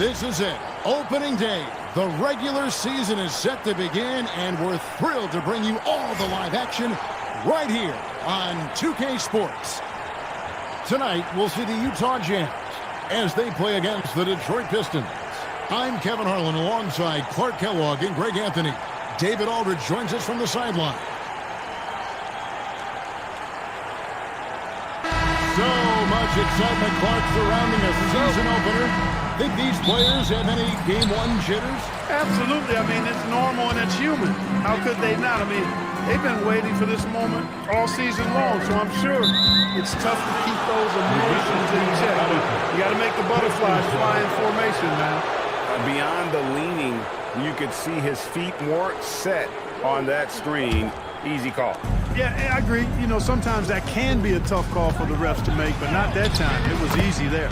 This is it. Opening day. The regular season is set to begin, and we're thrilled to bring you all the live action right here on 2K Sports. Tonight, we'll see the Utah Jazz as they play against the Detroit Pistons. I'm Kevin Harlan alongside Clark Kellogg and Greg Anthony. David Aldridge joins us from the sideline. So much excitement, Clark, surrounding a season opener. Think these players have any game one jitters? Absolutely. I mean, it's normal and it's human. How could they not? I mean, they've been waiting for this moment all season long, so I'm sure it's tough to keep those emotions in check. You got to make the butterflies fly in formation, man. Beyond the leaning, you could see his feet more set on that screen. Easy call. Yeah, I agree. You know, sometimes that can be a tough call for the refs to make, but not that time. It was easy there.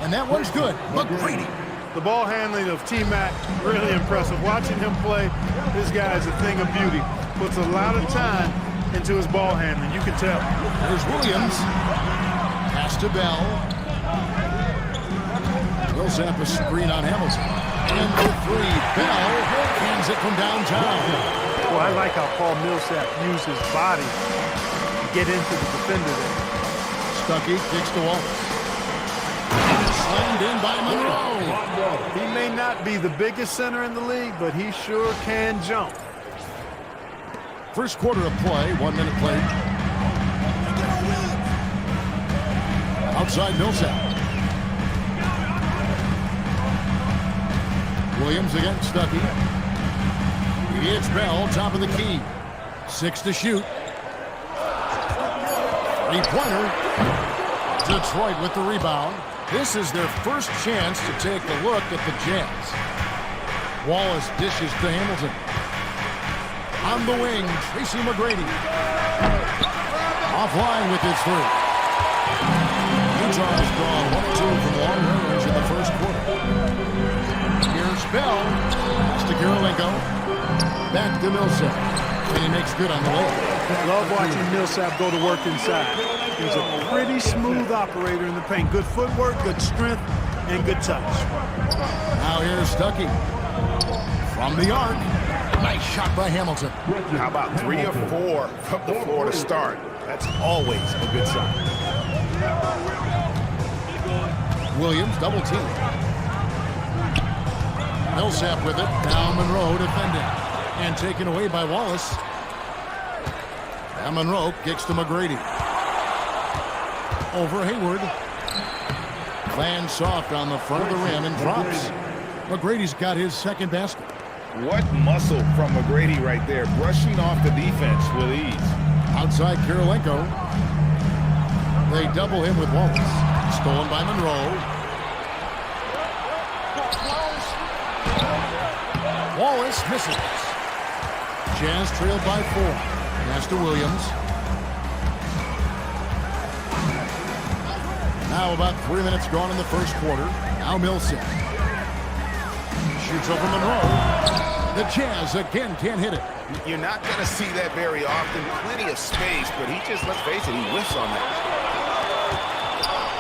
And that one's good. McGrady. The ball handling of T-Mac, really impressive. Watching him play, this guy is a thing of beauty. Puts a lot of time into his ball handling. You can tell. There's Williams. Pass to Bell. Millsap a screen on Hamilton. And the three. Bell cans it from downtown. Well, I like how Paul Millsap used his body to get into the defender there. Stuckey kicks the wall. Slammed in by Monroe. He may not be the biggest center in the league, but he sure can jump. First quarter of play, 1 minute played. Outside Millsap. Williams against Stuckey. It's Bell, top of the key. 6 to shoot. Three-pointer. Detroit with the rebound. This is their first chance to take a look at the Jazz. Wallace dishes to Hamilton. On the wing, Tracy McGrady. Offline with his three. Utah has gone 1-2 from long range in the first quarter. Here's Bell. Pass to Kirilenko. Back to Millsap. And he makes good on the layup. Love watching Millsap go to work inside. He's a pretty smooth operator in the paint. Good footwork, good strength, and good touch. Now here's Stuckey. From the arc. Nice shot by Hamilton. How about 3 or 4 from the floor to start? That's always a good sign. Williams double team. Millsap with it. Down Monroe defending. And taken away by Wallace. And Monroe kicks to McGrady. Over Hayward. Lands soft on the front of the rim and drops. McGrady's got his second basket. What muscle from McGrady right there, brushing off the defense with ease. Outside Kirilenko. They double him with Wallace. Stolen by Monroe. Wallace misses. Jazz trailed by 4. Pass to Williams. Now about 3 minutes gone in the first quarter. Now Millsap. Shoots over Monroe. The Jazz again can't hit it. You're not going to see that very often. Plenty of space, but he just, let's face it, he whiffs on that.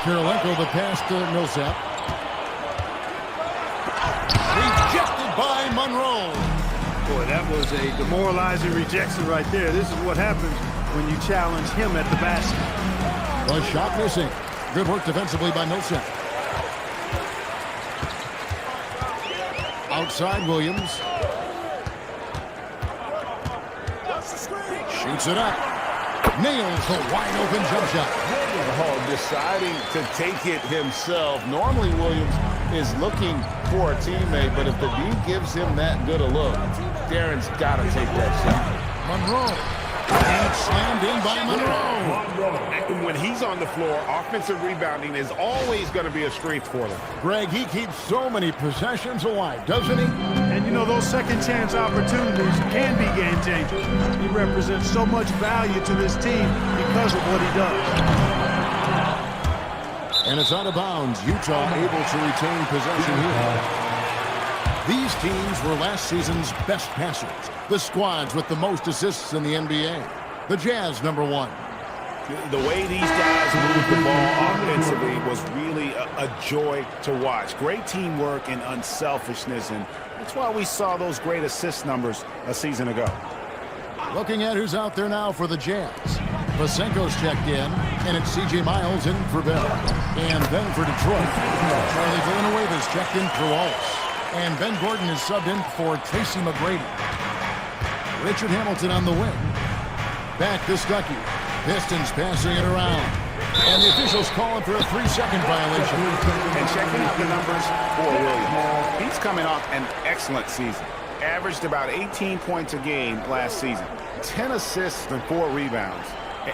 Kirilenko the pass to Millsap. Rejected by Monroe. Boy, that was a demoralizing rejection right there. This is what happens when you challenge him at the basket. The shot missing. Good work defensively by Millsap. Outside Williams. Shoots it up. Nails the wide open jump shot. Oh, deciding to take it himself. Normally Williams is looking for a teammate, but if the D gives him that good a look, Darren's got to take that shot. Monroe. And slammed in by Monroe. When he's on the floor, offensive rebounding is always going to be a strength for them. Greg, he keeps so many possessions alive, doesn't he? And you know, those second chance opportunities can be game changers. He represents so much value to this team because of what he does. And it's out of bounds. Utah able to retain possession here. These teams were last season's best passers. The squads with the most assists in the NBA. The Jazz, number 1. The way these guys moved the ball offensively was really a joy to watch. Great teamwork and unselfishness, and that's why we saw those great assist numbers a season ago. Looking at who's out there now for the Jazz. Pasenko's checked in, and it's C.J. Miles in for Bell. And then for Detroit, Charlie Villanueva's checked in for Wallace. And Ben Gordon is subbed in for Tracy McGrady. Richard Hamilton on the wing. Back to Stuckey. Pistons passing it around. And the officials calling for a 3-second violation. And checking out the numbers for Williams. He's coming off an excellent season. Averaged about 18 points a game last season. 10 assists and 4 rebounds.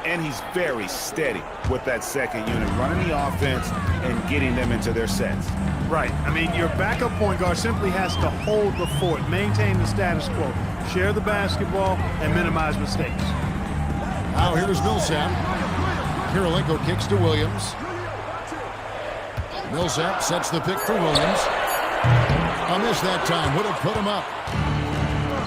And he's very steady with that second unit, running the offense and getting them into their sets. Right. I mean, your backup point guard simply has to hold the fort, maintain the status quo, share the basketball, and minimize mistakes. Now here's Millsap. Kirilenko kicks to Williams. Millsap sets the pick for Williams. A miss that time would have put him up.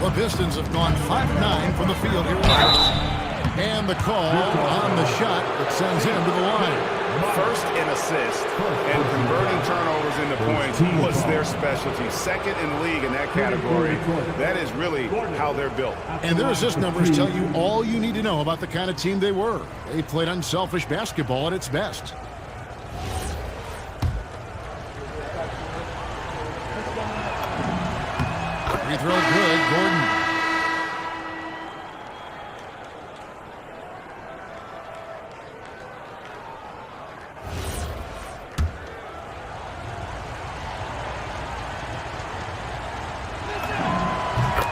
The Pistons have gone 5-9 from the field here tonight. And the call on the shot that sends him to the line. First in assists and converting turnovers into points was their specialty. Second in the league in that category. That is really how they're built. And their assist numbers tell you all you need to know about the kind of team they were. They played unselfish basketball at its best. Free throw good, Gordon.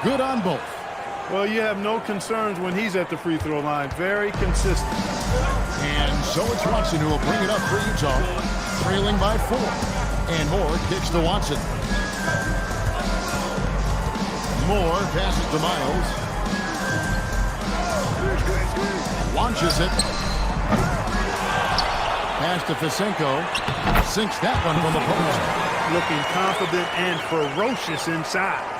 Good on both. Well, you have no concerns when he's at the free throw line. Very consistent. And so it's Watson who will bring it up for Utah, trailing by 4. And Moore kicks to Watson. Moore passes to Miles. Launches it. Pass to Pasenko. Sinks that one from the post. Looking confident and ferocious inside.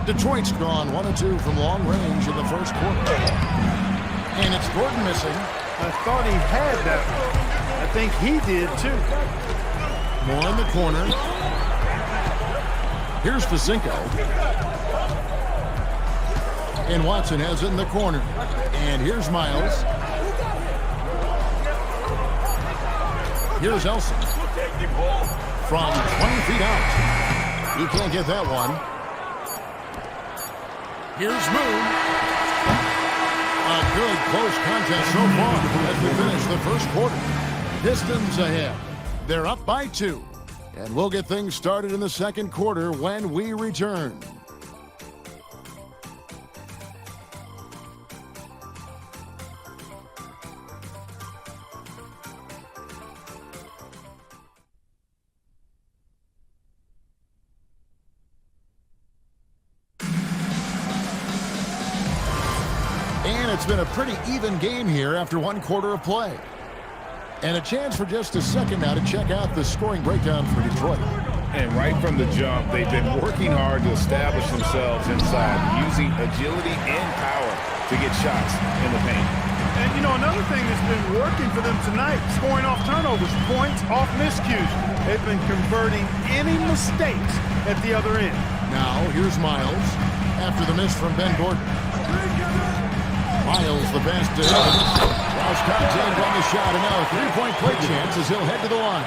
Detroit's gone 1-2 from long range in the first quarter. And it's Gordon missing. I thought he had that one. I think he did too. Moore in the corner. Here's Pasenko. And Watson has it in the corner. And here's Miles. Here's Elson. From 20 feet out. He can't get that one. Here's Moon. A good close contest so far as we finish the first quarter. Pistons ahead. They're up by 2. And we'll get things started in the second quarter when we return. And it's been a pretty even game here after 1 quarter of play. And a chance for just a second now to check out the scoring breakdown for Detroit. And right from the jump, they've been working hard to establish themselves inside, using agility and power to get shots in the paint. And, you know, another thing that's been working for them tonight, scoring off turnovers, points off miscues. They've been converting any mistakes at the other end. Now, here's Miles after the miss from Ben Gordon. Miles, the pass to Evans. Rouse contact on the shot, and now a 3-point play chance as he'll head to the line.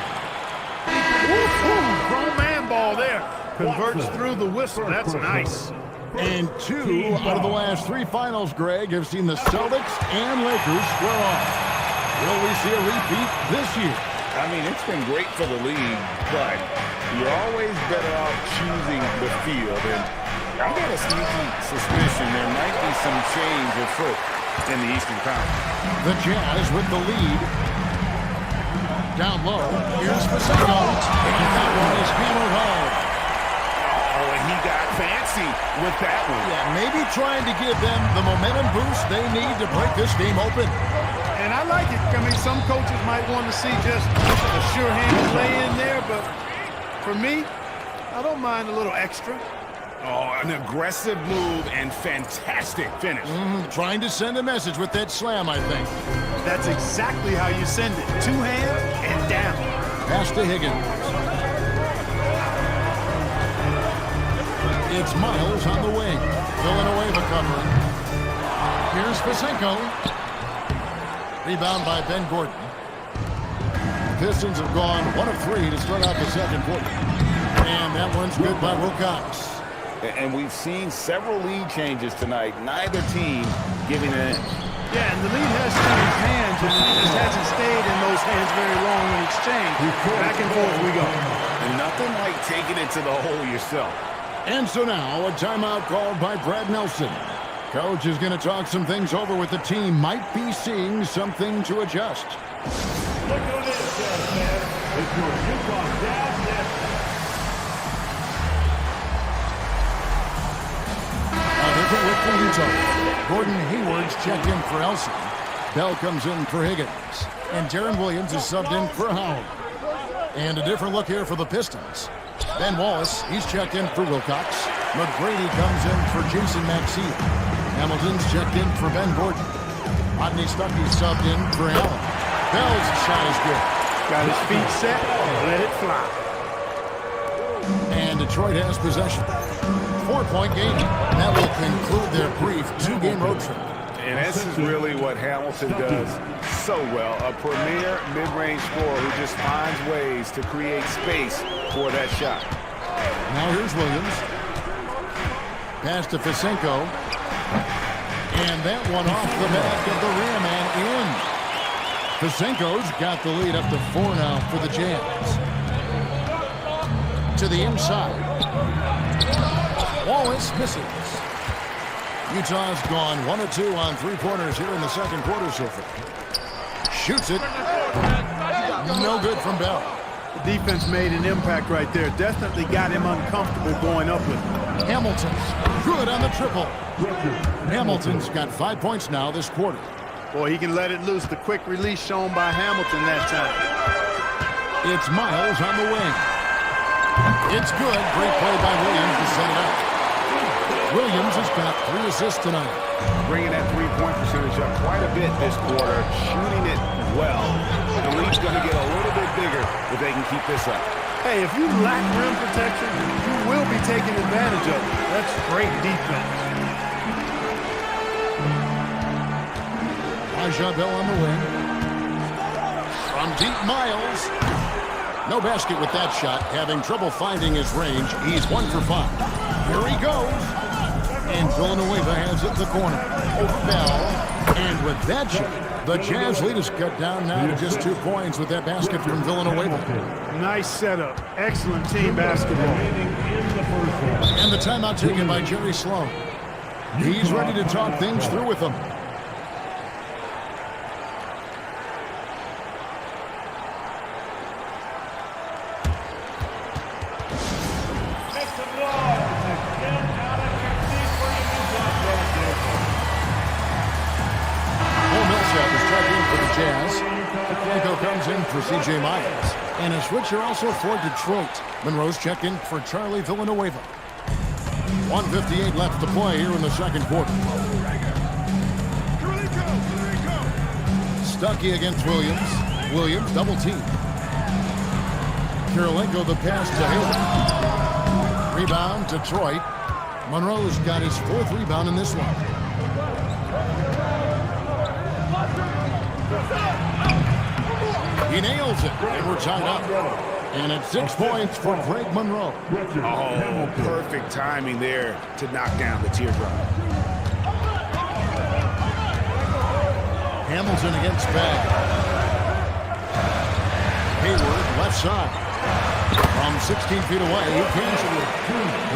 Grown man ball there. Converts through the whistle. That's nice. And 2 out of the last 3 finals, Greg, have seen the Celtics and Lakers square off. Will we see a repeat this year? I mean, it's been great for the league, but you're always better off choosing the field. And I got a sneaky suspicion there might be some change afoot in the Eastern Conference. The Jazz with the lead. Down low, here's Pasenko. And that one is hammered home. Oh, and he got fancy with that one. Yeah, maybe trying to give them the momentum boost they need to break this game open. And I like it. I mean, some coaches might want to see just a sure-handed lay in there, but for me, I don't mind a little extra. Oh, an aggressive move and fantastic finish. Trying to send a message with that slam, I think. That's exactly how you send it. Two hands and down. Pass to Higgins. It's Miles on the wing. Villanueva covering. Here's Fisenko. Rebound by Ben Gordon. The Pistons have gone 1 of 3 to start out the second quarter. And that one's good by Wilcox. And we've seen several lead changes tonight. Neither team giving an inch. Yeah, and the lead has changed hands, and it just hasn't stayed in those hands very long in exchange. Back and forth we go. And nothing like taking it to the hole yourself. And so now a timeout called by Brad Nelson. Coach is going to talk some things over with the team. Might be seeing something to adjust. Look who it is, man. It's your Utah Jazz net. A different look for Utah. Gordon Hayward's checked in for Elson. Bell comes in for Higgins. And Darren Williams is subbed in for Howard. And a different look here for the Pistons. Ben Wallace, he's checked in for Wilcox. McGrady comes in for Jason Maxey. Hamilton's checked in for Ben Gordon. Rodney Stuckey's subbed in for Allen. Bell's shot is good. Got his feet set, let it fly. And Detroit has possession. 4-point game. That will conclude their brief 2-game road trip. And this is really what Hamilton does so well. A premier mid-range scorer who just finds ways to create space for that shot. Now here's Williams. Pass to Fisenko. And that one off the back of the rim and in. Fisenko's got the lead up to 4 now for the Jazz. To the inside. Wallace misses. Utah's gone 1 of 2 on 3-pointers here in the second quarter so far. Shoots it. No good from Bell. The defense made an impact right there. Definitely got him uncomfortable going up with it. Hamilton, good on the triple. Hamilton's got 5 points now this quarter. Boy, he can let it loose. The quick release shown by Hamilton that time. It's Miles on the wing. It's good. Great play by Williams to set it up. Williams has got 3 assists tonight. Bringing that three-point percentage up quite a bit this quarter, shooting it well. The lead's going to get a little bit bigger if they can keep this up. Hey, if you lack rim protection, you will be taking advantage of it. That's great defense. Bell on the wing. From deep, Miles. No basket with that shot. Having trouble finding his range. He's 1 for 5. Here he goes. And Villanueva has it in the corner. Over Bell. And with that shot, the Jazz lead is cut down now to just 2 points with that basket from Villanueva. Nice setup. Excellent team basketball. And the timeout taken by Jerry Sloan. He's ready to talk things through with them. Comes in for C.J. Myers. And a switcher also for Detroit. Monroe's checked in for Charlie Villanueva. 1:58 left to play here in the second quarter. Stuckey against Williams. Williams double team. Kirilenko the pass to Hill. Rebound Detroit. Monroe's got his 4th rebound in this one. He nails it, and we're tied up. And it's 6 points for Greg Monroe. Oh, perfect timing there to knock down the teardrop. Hamilton against Bell. Hayward, left side. From 16 feet away, he canceled it.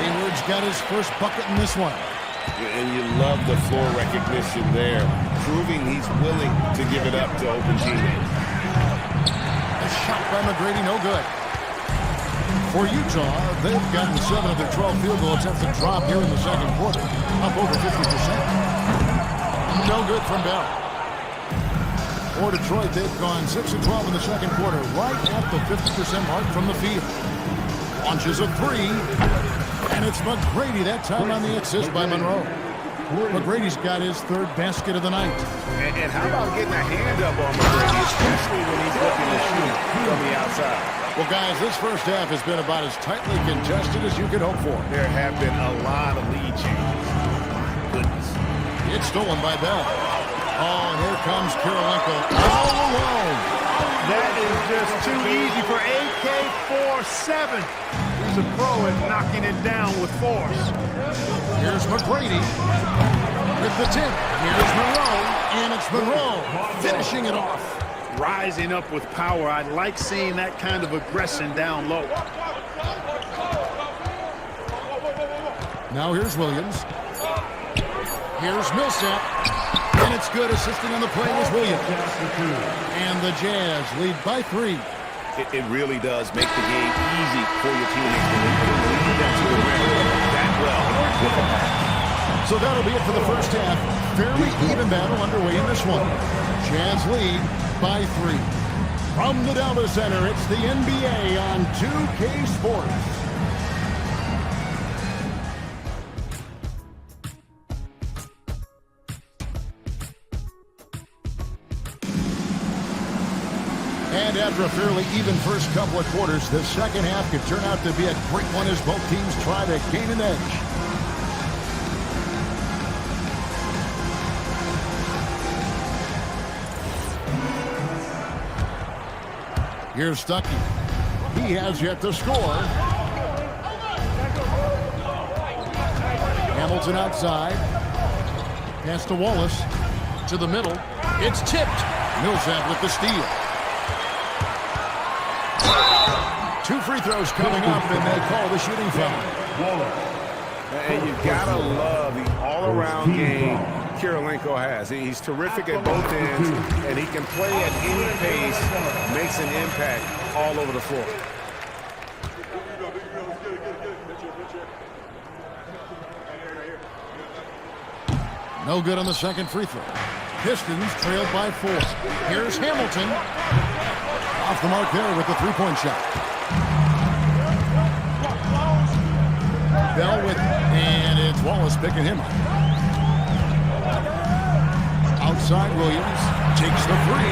Hayward's got his first bucket in this one. And you love the floor recognition there, proving he's willing to give it up to open teammates. Shot by McGrady, no good. For Utah, they've gotten 7 of their 12 field goal attempts to drop here in the second quarter, up over 50%. No good from Bell. For Detroit, they've gone 6 of 12 in the second quarter, right at the 50% mark from the field. Launches a 3. And it's McGrady that time on the assist by Monroe. McGrady's got his third basket of the night. And how about getting a hand up on McGrady, especially when he's looking to shoot from the outside? Well, guys, this first half has been about as tightly contested as you could hope for. There have been a lot of lead changes. My goodness. It's stolen by Bell. Oh, and here comes Kirilenko all alone. That is just too easy for AK-47. He's a pro at knocking it down with force. Here's McGrady with the tip. Here's Monroe, and it's Monroe finishing it off. Rising up with power. I like seeing that kind of aggression down low. Now here's Williams. Here's Millsap. And it's good. Assisting on the play was Williams. And the Jazz lead by 3. It really does make the game easy for your teammates when you can lead them to the rim that well with a pass. So that'll be it for the first half. Fairly even battle underway in this one. Jazz lead by 3. From the Dallas Center, it's the NBA on 2K Sports. And after a fairly even first couple of quarters, the second half could turn out to be a great one as both teams try to gain an edge. Here's Stuckey. He has yet to score. Hamilton outside. Pass to Wallace. To the middle. It's tipped. Millsap with the steal. 2 free throws coming up, and they call the shooting foul. And you've got to love the all-around game Kirilenko has. He's terrific at both ends, and he can play at any pace, makes an impact all over the floor. No good on the second free throw. Pistons trailed by 4. Here's Hamilton. Off the mark there with the three-point shot. Bell with, and it's Wallace picking him up. Outside Williams takes the free.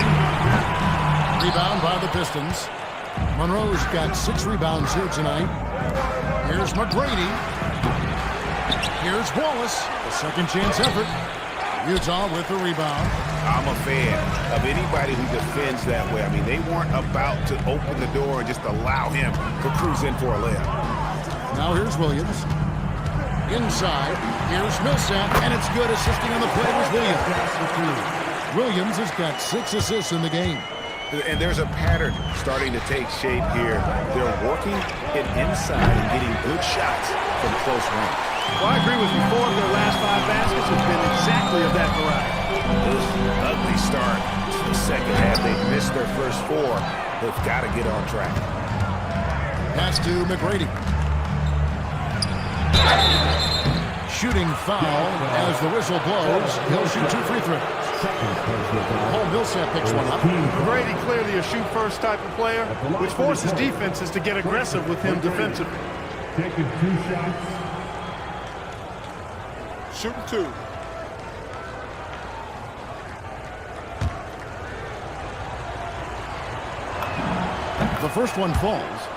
Rebound by the Pistons. Monroe's got 6 rebounds here tonight. Here's McGrady. Here's Wallace. A second chance effort. Utah with the rebound. I'm a fan of anybody who defends that way. I mean, they weren't about to open the door and just allow him to cruise in for a layup. Now here's Williams. Inside. Here's Millsap, and it's good. Assisting on the play was Williams. Williams has got 6 assists in the game. And there's a pattern starting to take shape here. They're working it inside and getting good shots from close range. Well, I agree with you. 4 of their last 5 baskets have been exactly of that variety. This ugly start to the second half. They've missed their first 4. They've got to get on track. Pass to McGrady. Shooting foul as the whistle blows. He'll shoot 2 free throws. Millsap picks one up. McGrady clearly a shoot-first type of player, which forces defenses to get aggressive with him defensively. Taking 2 shots. Shooting 2. The first one falls.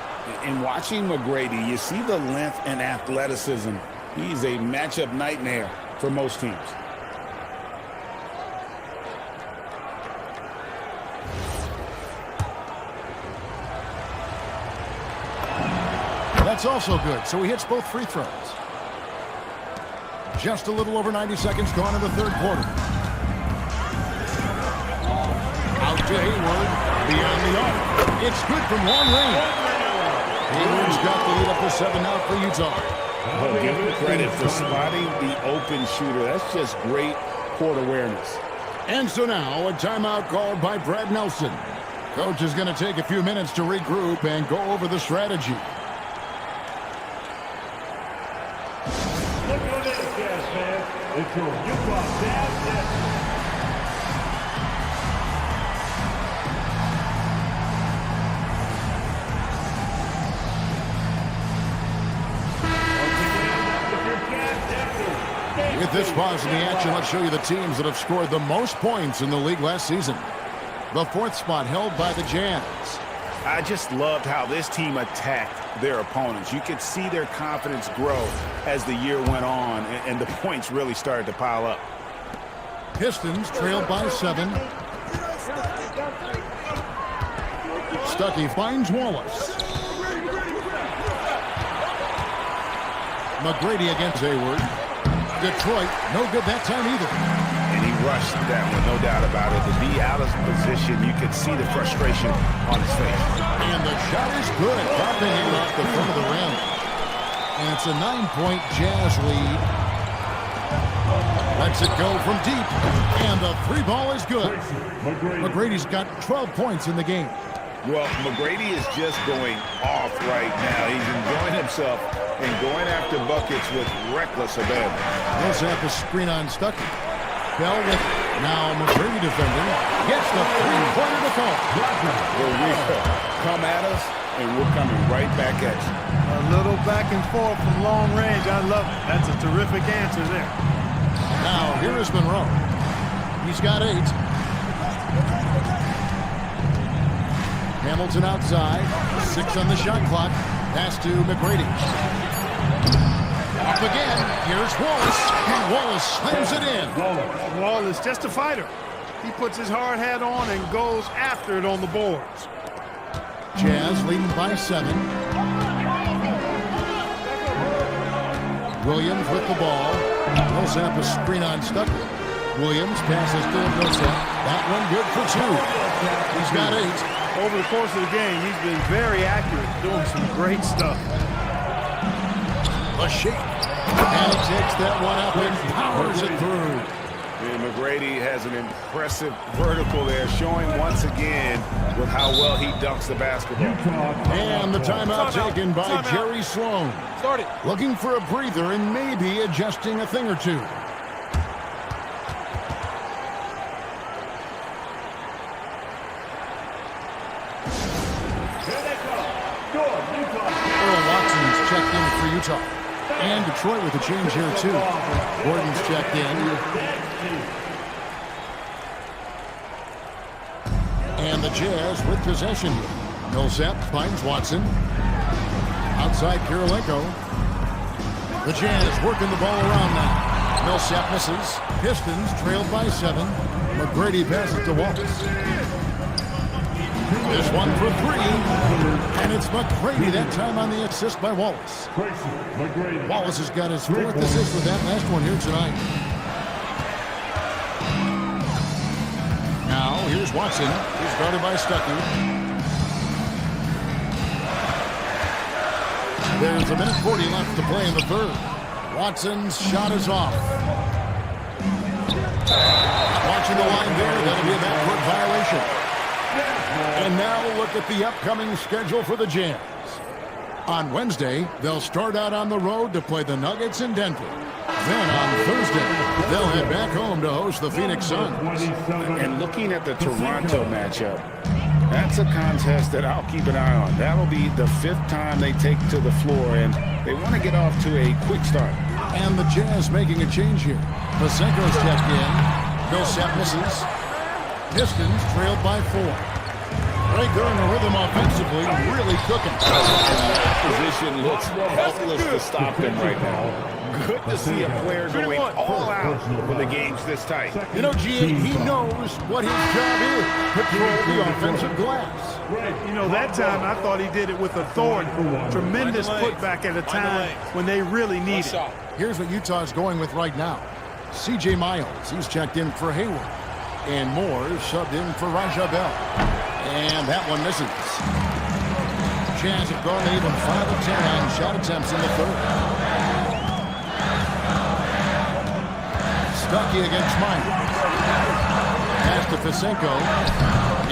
In watching McGrady, you see the length and athleticism. He's a matchup nightmare for most teams. That's also good, so he hits both free throws. Just a little over 90 seconds gone in the third quarter. Out to Hayward, beyond the arc. It's good from long range. Hayward's got the lead up to 7 now for Utah. Well, give him credit for spotting the open shooter. That's just great court awareness. And so now a timeout called by Brad Nelson. Coach is going to take a few minutes to regroup and go over the strategy. Look at this, Jazz fans. It's your Utah Jazz. With this pause in the action, let's show you the teams that have scored the most points in the league last season. The 4th spot held by the Jazz. I just loved how this team attacked their opponents. You could see their confidence grow as the year went on, and the points really started to pile up. Pistons trailed by 7. Stuckey finds Wallace. McGrady against Hayward. Detroit, no good that time either. And he rushed that one, no doubt about it. To be out of position, you could see the frustration on his face. And the shot is good, popping in off the front of the rim. And it's a 9-point Jazz lead. Lets it go from deep, and the 3 ball is good. McGrady's got 12 points in the game. Well, McGrady is just going off right now. He's enjoying himself and going after buckets with reckless abandon. Millsap a screen on Stuckey. Bell with now McGrady defending. Gets the 3-pointer to fall. Here we go. Come at us, and we're coming right back at you. A little back and forth from long range. I love it. That's a terrific answer there. Now, here is Monroe. He's got 8. Hamilton outside. 6 on the shot clock. Pass to McGrady. Up again. Here's Wallace. And Wallace slams it in. Wallace, just a fighter. He puts his hard hat on and goes after it on the boards. Jazz leading by 7. Williams with the ball. Millsap a screen on Stuckey. Williams passes to Millsap. That one good for 2. He's got 8. Over the course of the game, he's been very accurate, doing some great stuff. A shake. And he takes that one up and powers it through. And McGrady has an impressive vertical there, showing once again with how well he dunks the basketball. And the timeout taken by Jerry Sloan. Start it. Looking for a breather and maybe adjusting a thing or two. Earl Watson's checked in for Utah. And Detroit with a change here, too. Gordon's checked in. And the Jazz with possession. Millsap finds Watson. Outside Kirilenko. The Jazz working the ball around now. Millsap misses. Pistons trailed by 7. McGrady passes to Wallace. This one for 3. And it's McGrady that time on the assist by Wallace. Wallace has got his 4th assist with that last one here tonight. Now, here's Watson. He's guarded by Stuckey. There's a minute 40 left to play in the 3rd. Watson's shot is off. Watching the line there, that'll be a backcourt violation. And now look at the upcoming schedule for the Jazz. On Wednesday, they'll start out on the road to play the Nuggets in Denver. Then on Thursday, they'll head back home to host the Phoenix Suns. And looking at the Toronto matchup, that's a contest that I'll keep an eye on. That'll be the 5th time they take to the floor, and they want to get off to a quick start. And the Jazz making a change here. Pasenko's checked in. Millsap misses. Pistons trailed by 4. Right there in the rhythm offensively, really cooking. Opposition looks helpless to stop them right now. Good to see a player going all out when the game's this tight. You know, G.A., he knows what his job is. Control the offensive glass. You know, that time I thought he did it with authority. Tremendous putback at a time when they really need it. Here's what Utah's going with right now. C.J. Miles, he's checked in for Hayward. And Moore subbed in for Raja Bell. And that one misses. Jazz have gone to even 5 of 10 on shot attempts in the 3rd. Stuckey against Mike. Pass to Pasenko.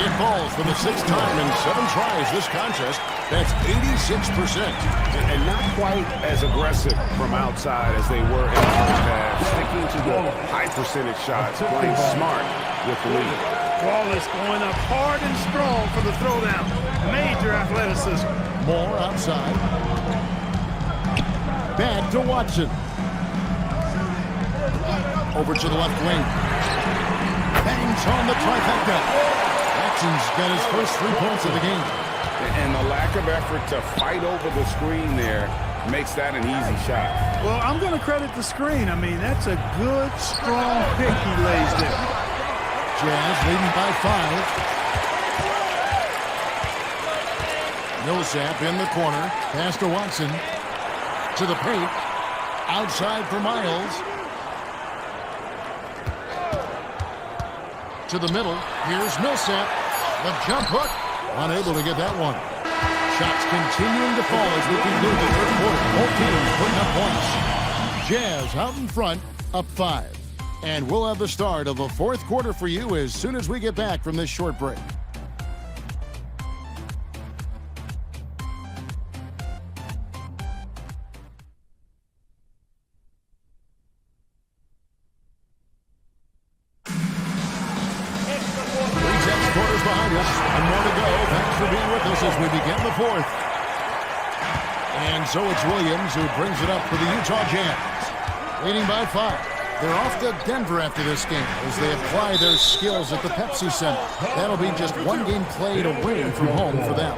It falls for the 6th time in 7 tries this contest. That's 86%. And not quite as aggressive from outside as they were in the first half. Sticking to the high percentage shots, playing smart with the lead. Wallace going up hard and strong for the throwdown. Major athleticism. Moore outside. Back to Watson. Over to the left wing. Bangs on the trifecta. Jackson's got his first 3 points of the game. And the lack of effort to fight over the screen there makes that an easy shot. Well, I'm going to credit the screen. I mean, that's a good, strong pick he lays there. Jazz leading by 5. Millsap in the corner. Pass to Watson. To the paint. Outside for Miles. To the middle. Here's Millsap. The jump hook. Unable to get that one. Shots continuing to fall as we conclude the third quarter. Both teams putting up points. Jazz out in front, up 5. And we'll have the start of the fourth quarter for you as soon as we get back from this short break. Quarters behind us. One more to go. Thanks for being with us as we begin the fourth. And so it's Williams who brings it up for the Utah Jazz. Leading by 5. They're off to Denver after this game as they apply their skills at the Pepsi Center. That'll be just one game played away from home for them.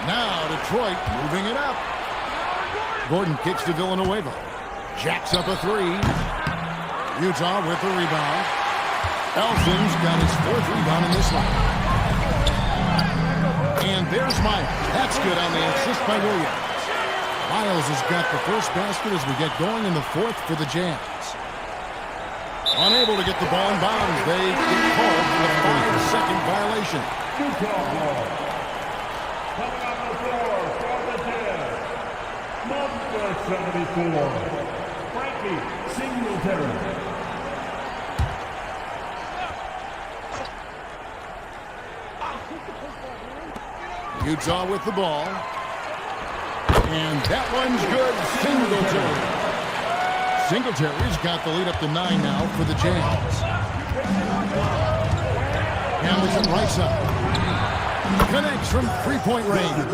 Now Detroit moving it up. Gordon kicks to Villanueva. Jacks up a 3. Utah with the rebound. Elton's got his 4th rebound in this one. And there's Miles. That's good on the assist by Williams. Miles has got the first basket as we get going in the fourth for the Jazz. Unable to get the ball in bounds. They get called for the 5-second violation. Utah ball. Coming on the floor for the Jazz. Number 74, Frankie Singletary. Utah with the ball. And that one's good. Singletary's got the lead up to 9 now for the Jazz. Hamilton right side. Connects from three-point range.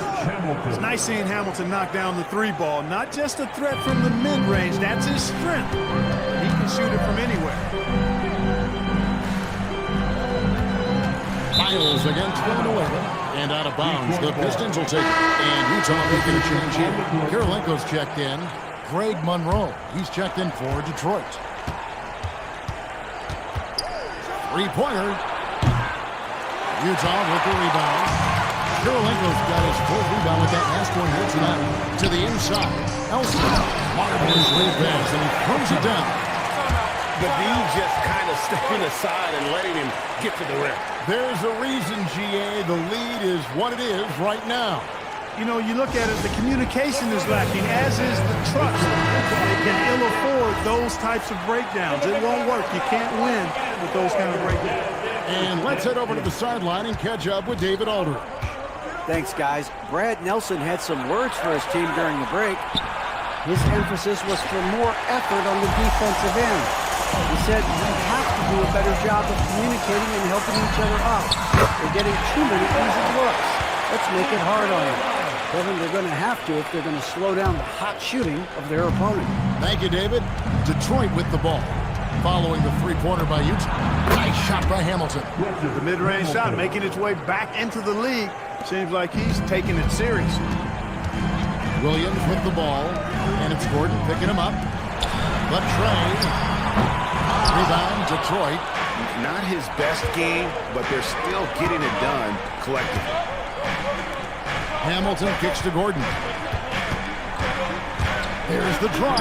It's nice seeing Hamilton knock down the 3 ball. Not just a threat from the mid-range. That's his strength. He can shoot it from anywhere. Miles against Villanueva. And out of bounds. The Pistons will take it. And Utah making a change here. Kirilenko's checked in. Greg Monroe. He's checked in for Detroit. Three-pointer. Utah with the rebound. Kirilenko's got his 4th rebound with that last one here tonight. To the inside. Elson. Martin's lead pass, and he throws it down. The D just kind of stepping aside and letting him get to the rim. There's a reason, GA. The lead is what it is right now. You know, you look at it, the communication is lacking, as is the trust. They can ill afford those types of breakdowns. It won't work. You can't win with those kind of breakdowns. And let's head over to the sideline and catch up with David Aldridge. Thanks, guys. Brad Nelson had some words for his team during the break. His emphasis was for more effort on the defensive end. He said we have to do a better job of communicating and helping each other up. They're getting too many easy looks. Let's make it hard on them. Kevin, they're going to have to if they're going to slow down the hot shooting of their opponent. Thank you, David. Detroit with the ball. Following the three-pointer by Utah. Nice shot by Hamilton. The mid-range shot making its way back into the league. Seems like he's taking it serious. Williams with the ball. And it's Gordon picking him up. But Trey. Rebound, Detroit. Not his best game, but they're still getting it done collectively. Hamilton kicks to Gordon. There's the drive.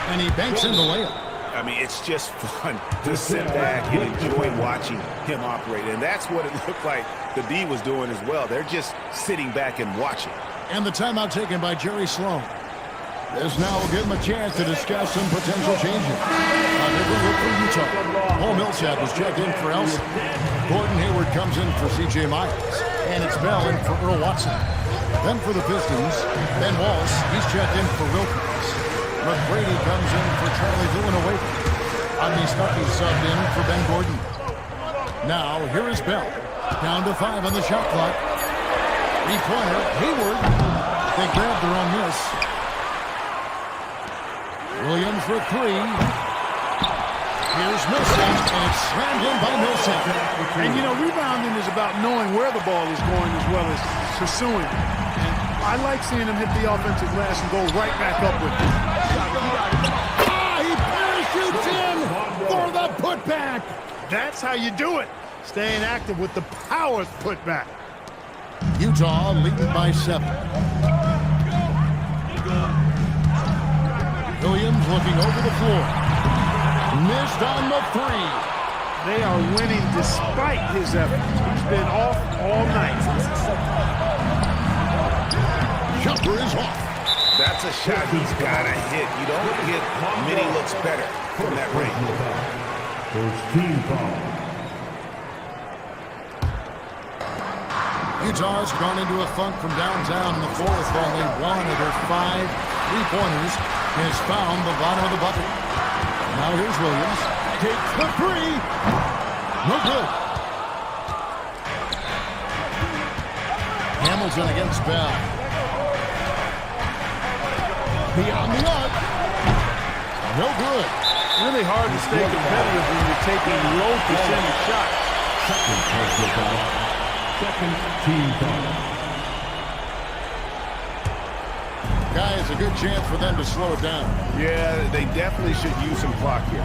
And he banks in the layup. I mean, it's just fun to sit back and enjoy watching him operate. And that's what it looked like the D was doing as well. They're just sitting back and watching. And the timeout taken by Jerry Sloan. This now will give him a chance to discuss some potential changes. A different look for Utah. Paul Millsap was checked in for Elson. Gordon Hayward comes in for C.J. Miles. And it's Bell in for Earl Watson. Then for the Pistons, Ben Walsh, he's checked in for Wilkins. McGrady comes in for Charlie Villanueva. Omni Stuckey subbed in for Ben Gordon. Now, here is Bell. Down to 5 on the shot clock. Three-pointer, Hayward. They grabbed their own miss. Williams for three. Here's Millsap, and it's slammed in by Millsap. And, you know, rebounding is about knowing where the ball is going as well as pursuing. And I like seeing him hit the offensive glass and go right back up with it. He parachutes in for the putback. That's how you do it. Staying active with the power putback. Utah leading by 7. Williams looking over the floor. Missed on the three. They are winning despite his efforts. He's been off all night. Jumper is off. That's a shot he's got to hit. You don't get many looks better from that range. First team foul. Utah's gone into a funk from downtown in the fourth. Only one of their 5 3-pointers has found the bottom of the bucket. Now here's Williams. Takes the three. No good. Hamilton against Bell. Beyond the arc. No good. Really hard to stay competitive when you're taking low percentage shots. Second personal foul. Second team foul. Guys, a good chance for them to slow it down. Yeah, they definitely should use some clock here.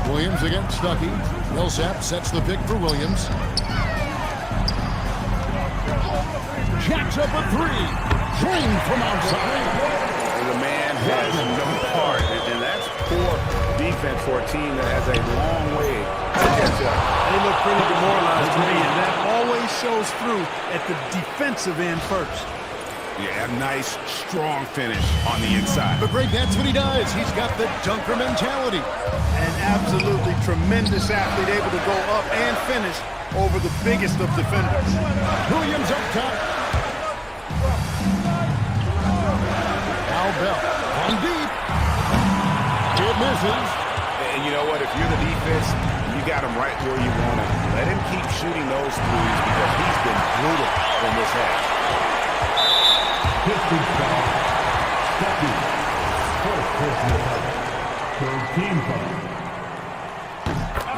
Williams against Stuckey. Millsap sets the pick for Williams. Jacks up a three. Drained from outside. The man has no heart, and that's poor defense for a team that has a long way to catch up. They look pretty demoralized to me, and that always shows through at the defensive end first. Yeah, a nice, strong finish on the inside. But Greg, that's what he does. He's got the dunker mentality. An absolutely tremendous athlete, able to go up and finish over the biggest of defenders. Williams up top. Now Bell on deep. It misses. And you know what? If you're the defense, you got him right where you want him. Let him keep shooting those threes because he's been brutal in this half. Pistons foul. Second. First personal foul. Third team foul.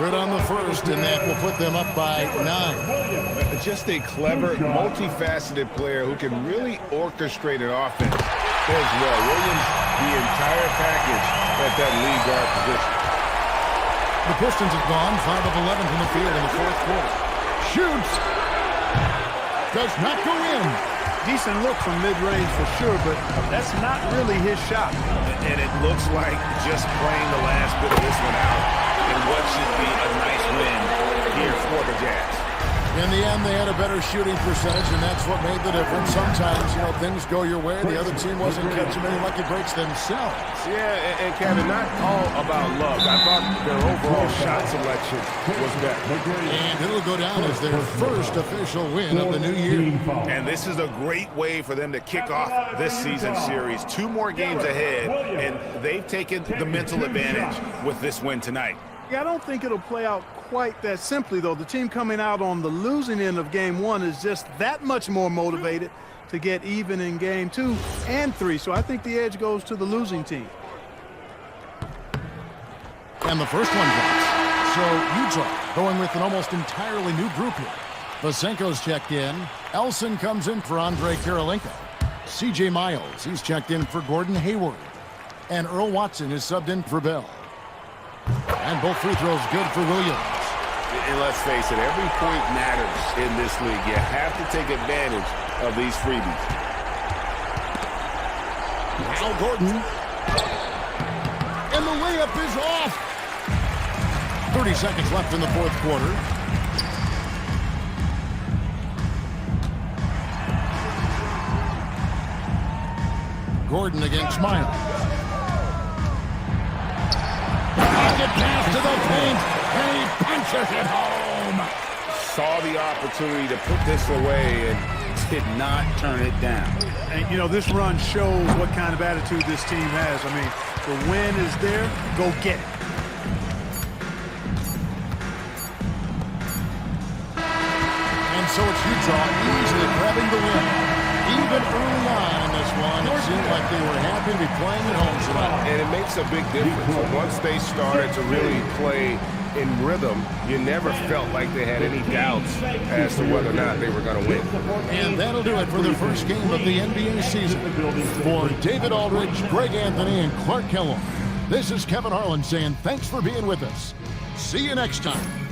Good on the first, and that will put them up by 9. Just a clever, multifaceted player who can really orchestrate an offense as well. Williams, the entire package at that lead guard position. The Pistons have gone 5 of 11 from the field in the fourth quarter. Shoots. Does not go in. Decent look from mid-range for sure, but that's not really his shot. And it looks like just playing the last bit of this one out in what should be a nice win here for the Jazz. In the end, they had a better shooting percentage, and that's what made the difference. Sometimes, you know, things go your way. The other team wasn't catching many lucky breaks themselves. Yeah, and Kevin, not all about luck. I thought their overall shot selection was better. And it'll go down as their first official win of the new year. And this is a great way for them to kick off this season series. 2 more games ahead, and they've taken the mental advantage with this win tonight. I don't think it'll play out quite that simply, though. The team coming out on the losing end of game 1 is just that much more motivated to get even in game 2 and 3. So I think the edge goes to the losing team. And the first one drops. So Utah going with an almost entirely new group here. Vasenko's checked in. Elson comes in for Andre Karolinko. C.J. Miles, he's checked in for Gordon Hayward. And Earl Watson is subbed in for Bell. And both free throws good for Williams. And let's face it, every point matters in this league. You have to take advantage of these freebies. Now Gordon. And the layup is off. 30 seconds left in the fourth quarter. Gordon against Miles. Pocket pass to the paint, and he punches it home. Saw the opportunity to put this away and did not turn it down. And, you know, this run shows what kind of attitude this team has. I mean, the win is there, go get it. so it's Utah easily grabbing the win. Even early on in this one, it seemed like they were happy to be playing at home tonight. And it makes a big difference. Once they started to really play in rhythm, you never felt like they had any doubts as to whether or not they were going to win. And that'll do it for the first game of the NBA season. For David Aldridge, Greg Anthony, and Clark Kellogg, this is Kevin Harlan saying thanks for being with us. See you next time.